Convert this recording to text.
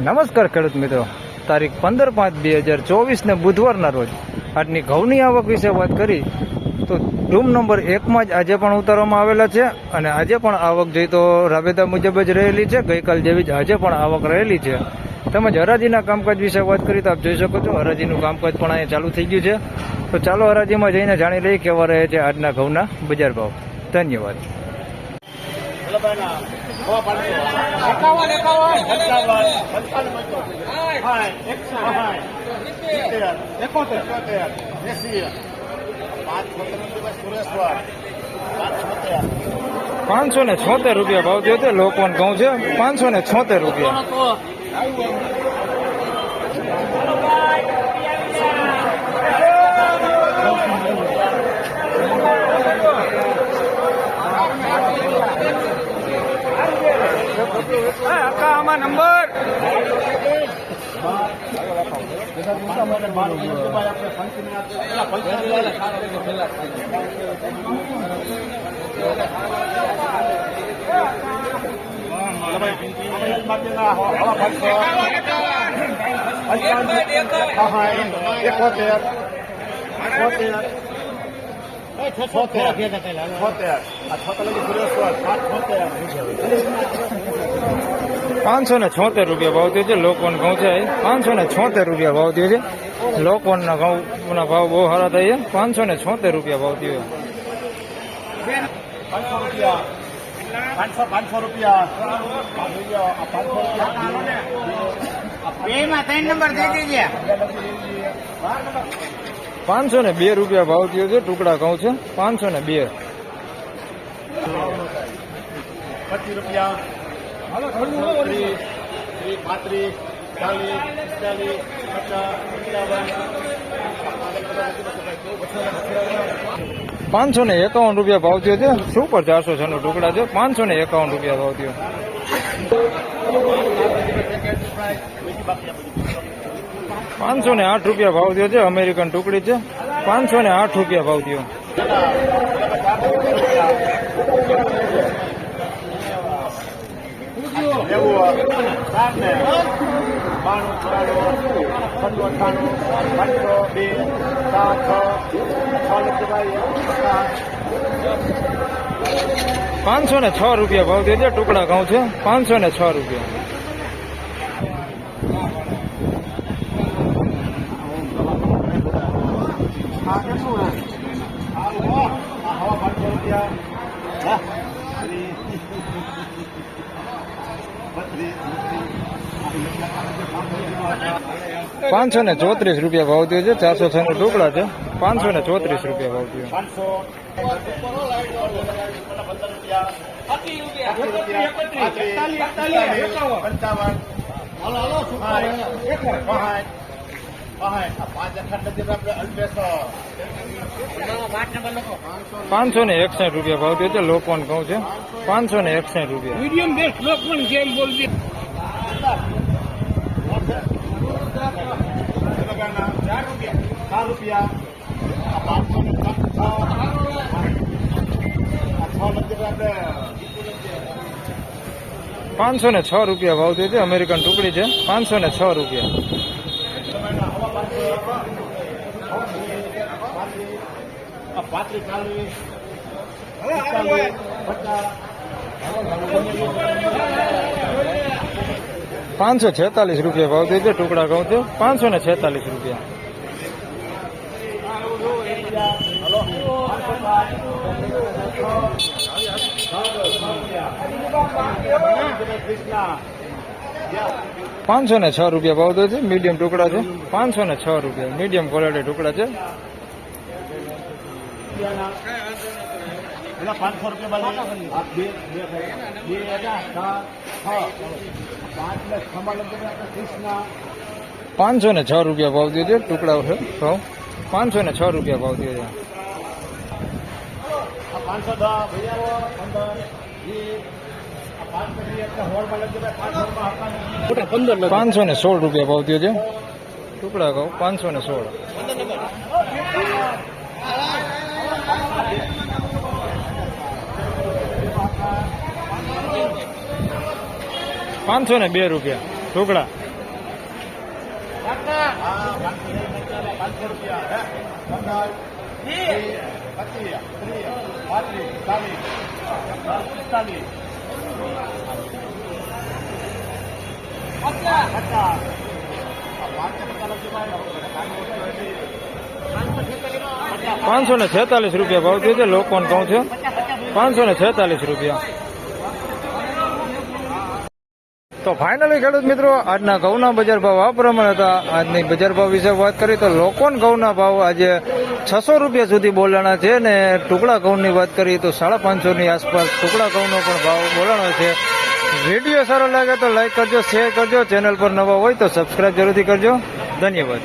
નમસ્કાર ખેડૂત મિત્રો, તારીખ 15/5/2024 ને બુધવારના રોજ આજની ઘઉંની આવક વિશે વાત કરી તો રૂમ નંબર 1માં જ આજે પણ ઉતારવામાં આવેલા છે અને આજે પણ આવક જોઈ તો રાબેતા મુજબ જ રહેલી છે. ગઈકાલ જેવી જ આજે પણ આવક રહેલી છે. તેમજ હરાજીના કામકાજ વિશે વાત કરી તો આપ જોઈ શકો છો હરાજીનું કામકાજ પણ અહીંયા ચાલુ થઈ ગયું છે. તો ચાલો હરાજીમાં જઈને જાણી લઈએ કેવા રહે છે આજના ઘઉંના બજાર ભાવ. ધન્યવાદ. ₹576 ભાવ થયો છે. લોકવન ઘઉં છે ₹576. આમાં નંબર 576 ભાવ થયો છે. લોકવન ઘઉં છે ₹576 ભાવ થયો છે. લોકવનના ઘઉંના ભાવ બહુ સારા થાય છે. ₹576 ભાવ થયો. 502 ભાવ થયો છે. ટુકડા ઘઉં છે ₹502. ₹551 ભાવ થયો છે. સુપર 406 ટુકડા છે. ₹551 ભાવ થયો. ₹508 ભાવ થયો છે. અમેરિકન ટુકડી છે. ₹508 ભાવ થયો. ₹506 ભાવ થયો છે. ટુકડા ઘઉં છે. ₹506. ₹534 ભાવ થયો છે. 406 ટુકડા છે. ₹534 ભાવ થયો. ₹561 ભાવ થયો છે. લોકવન ઘઉં છે. ₹561. મીડિયમ બેસ્ટ લોકવન છે એમ બોલજે. ₹506 ભાવ થયો છે. અમેરિકન ટુકડી છે. ₹506. ₹546 ભાવ થયો છે. ટુકડા ઘઉં છે. ₹546. ₹506 ભાવ થયો છે. મીડિયમ ટુકડા છે. ₹506. મીડિયમ ક્વોલિટી ટુકડા છે. ₹506 ભાવ થયો છે. ટુકડા છે. ₹506 ભાવ થયો છે. 516 ભાવ થયો છે. ટુકડા કહું 516. 502 રૂપિયા ઢોકળા. ₹546 ભાવ થયો છે. લોકોને કહું છું ₹546. તો ફાઇનલી ખેડૂત મિત્રો આજના ઘઉંના બજાર ભાવ આ પ્રમાણે હતા. આજની બજાર ભાવ વિશે વાત કરીએ તો લોકોન ઘઉંના ભાવ આજે ₹600 સુધી બોલાણા છે ને ટુકડા ઘઉંની વાત કરીએ તો 550 આસપાસ ટુકડા ઘઉંનો પણ ભાવ બોલાણો છે. વિડીયો સારો લાગે તો લાઈક કરજો, શેર કરજો, ચેનલ પર નવા હોય તો સબસ્ક્રાઇબ જરૂરથી કરજો. ધન્યવાદ.